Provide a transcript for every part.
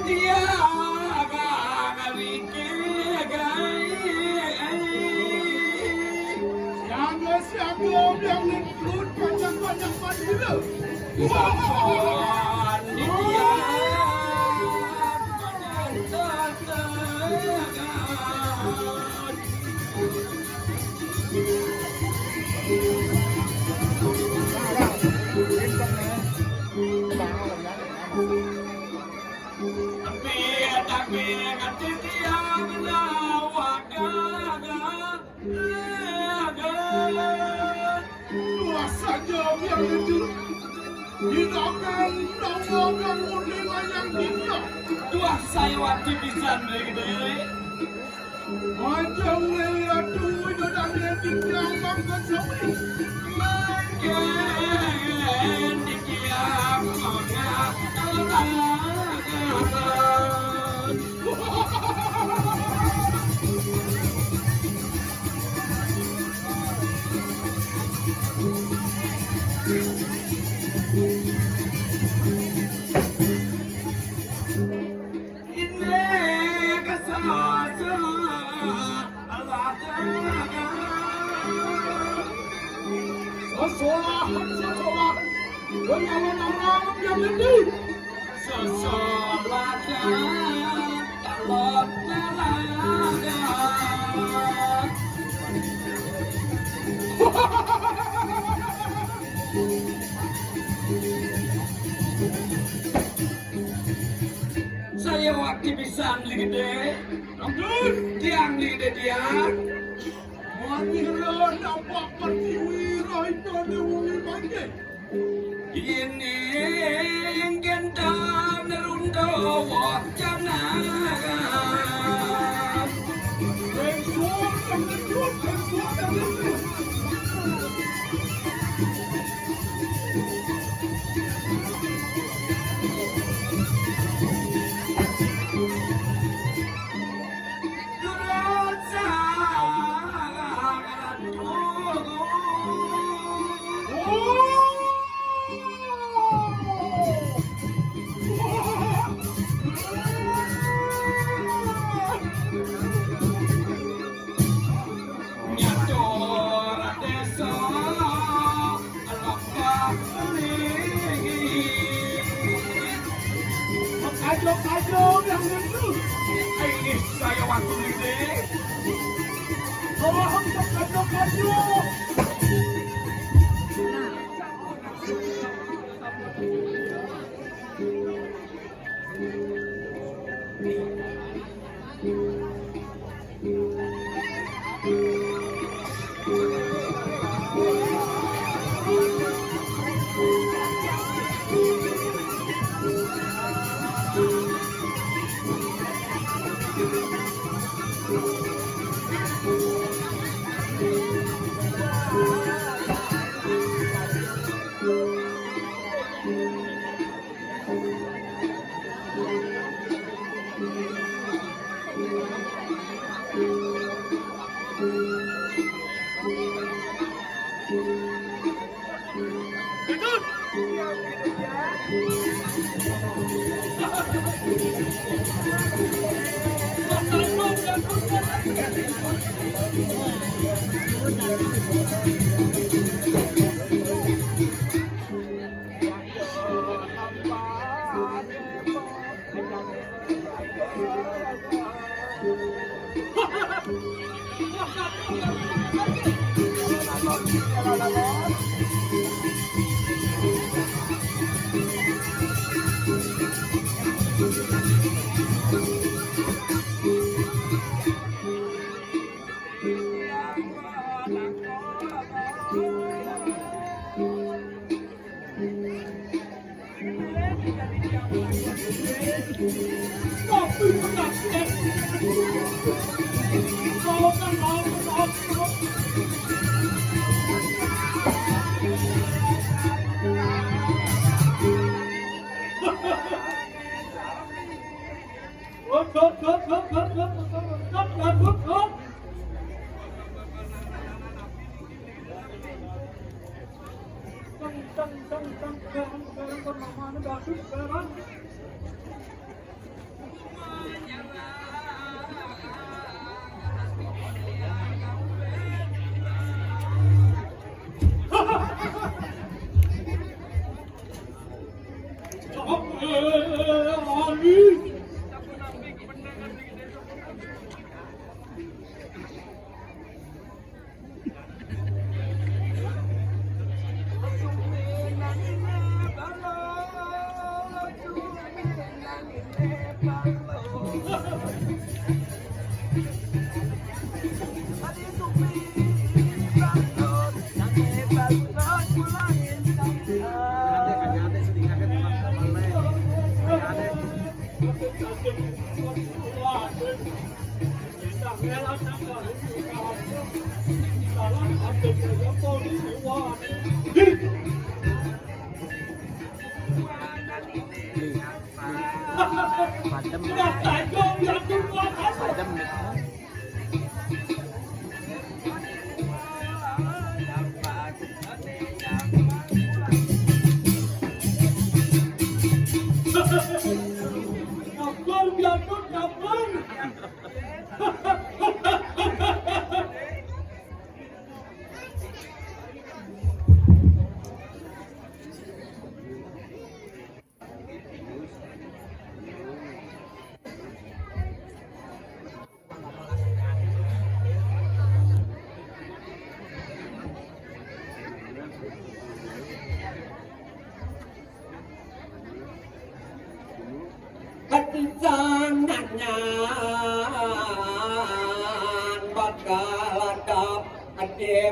dia siapa yang include banyak-banyak gila. Wah, dia tapi nanti dia melawak Luas saja yang itu. Hidupkan nongolkan mulai yang kita. Dua saya waktu bisa gede. Macam lelah tu itu dah jadi kiamat kesawi. Makin di kiamat Sesolah, orang yang itu. Saya waktu bisa gede, tiang gede dia. Manila nampak pertiwi itu dewi banjir. Ini gendang nerundo wajana. Pensuar dan kejut. Kacau yang itu. Ini saya waktu gede. Orang kacau.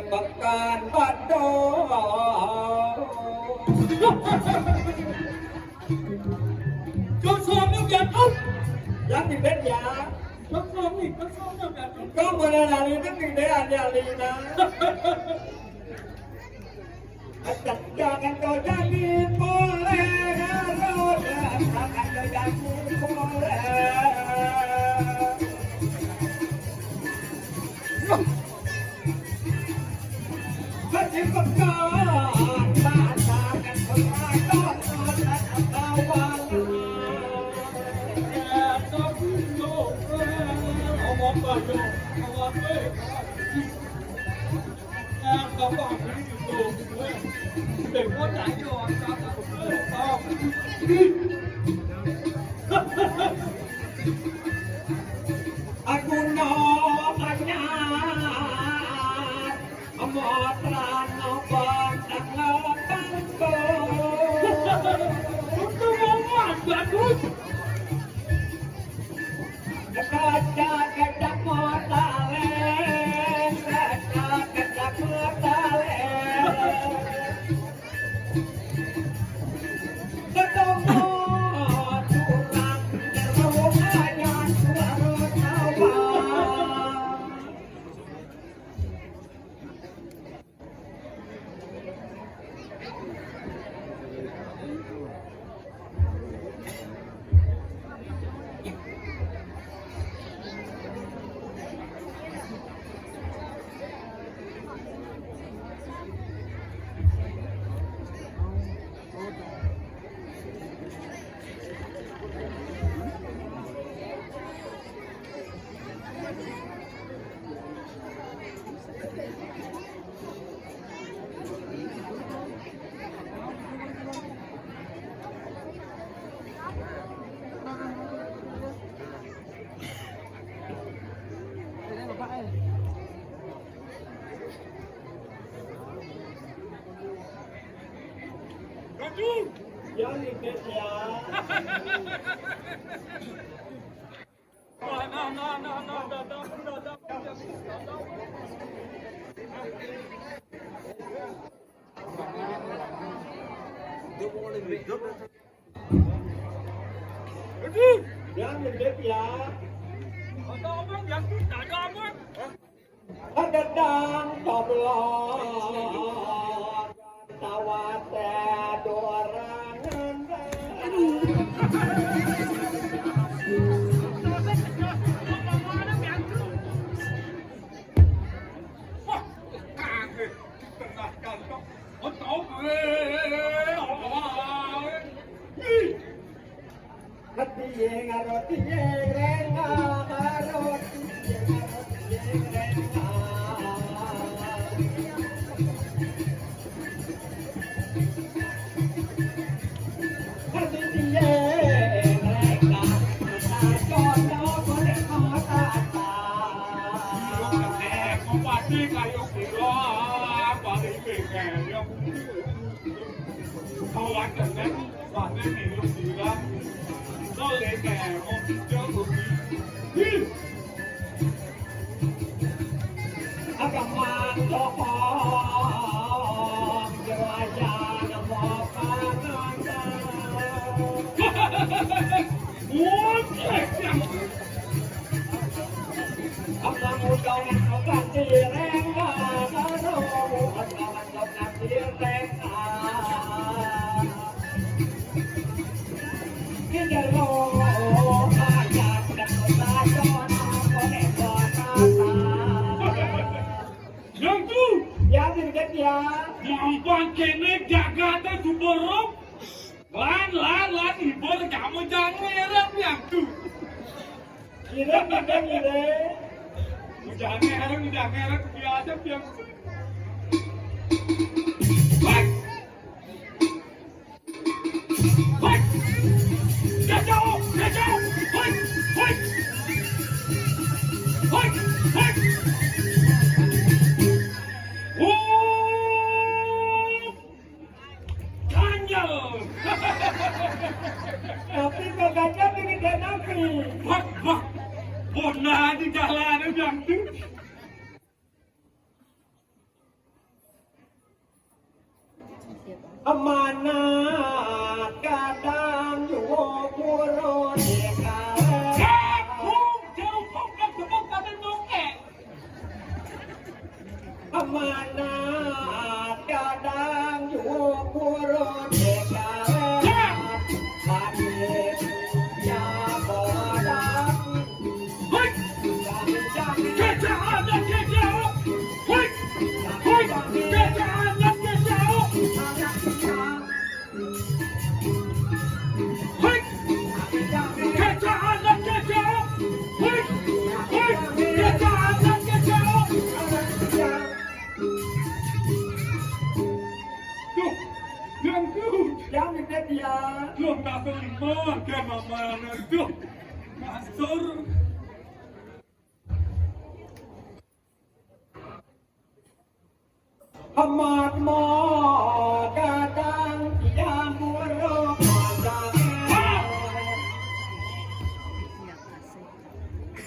Pekan Bado Kosongnya jatuh yang di bed ya kosongnya jatuh kau boleh lari itu tidak ada Lina jangan kau jadi boleh jangan kau jadi boleh Aku no anyar amotran no bantang bangko untuk ngomong bagus kaca kaca motale kaca kaca motale ketemu curang terumanya suara tawa Yang dikit ya. Yang dikit ya. Ada omong yang tidak ada omong. Ada dang toblong. Tawate dorangan. Wah, kaget di tengah kantong. Hati เองรถที่เองแรงมารถที่เองแรงมาถ้าที่เองแรงมาตาจอดน้องคนขอตาตา Không phải đi cái ông thì lo và đi về nghề nhau không ăn được đấy và nên thì lúc gì đó nó lấy nghề không cho một gì อากับมาโตพอจะวายานมอพานอนตา muốn chết chẳng กำลังอุดมเอาการที่แรงมาถ้าเราอันกำลังกับการที่แรงมาที่จะรอมาอยากจะตาจอนก็แน่จอนตา yang tu ยาเป็นกันยา mampan kene Jakarta Suborong lan ibu kamu jangan heran yang tu อีเรื่องเป็นอีเรื่อง jangan heran biasa biasa baik baik jauh baik baik baik baik Kanjal tapi bagainya bikin nabi bak Pernah di jalan yang tu amanat kadang juga buruk Aku jauh pokok sebut kata nongek amanat kadang juga buruk yang itu dia Belum tak terima ke mama nanti Masur amat mau kadang yang buruk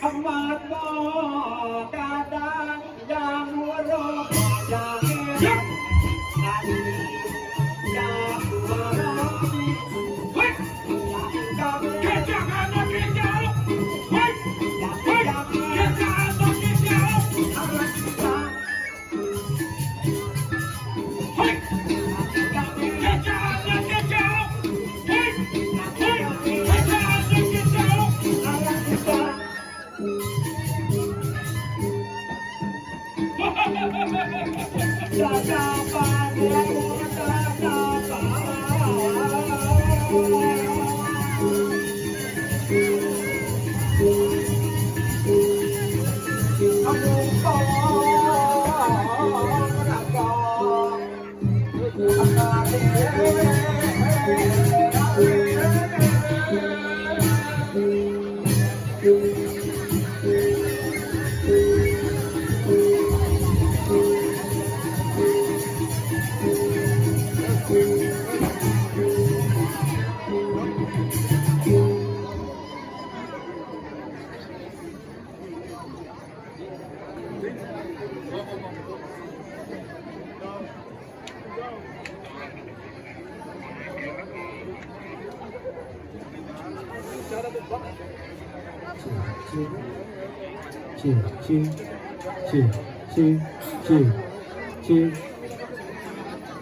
amat mau kadang yang buruk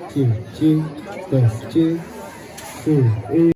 Q, 对，Q，4，1。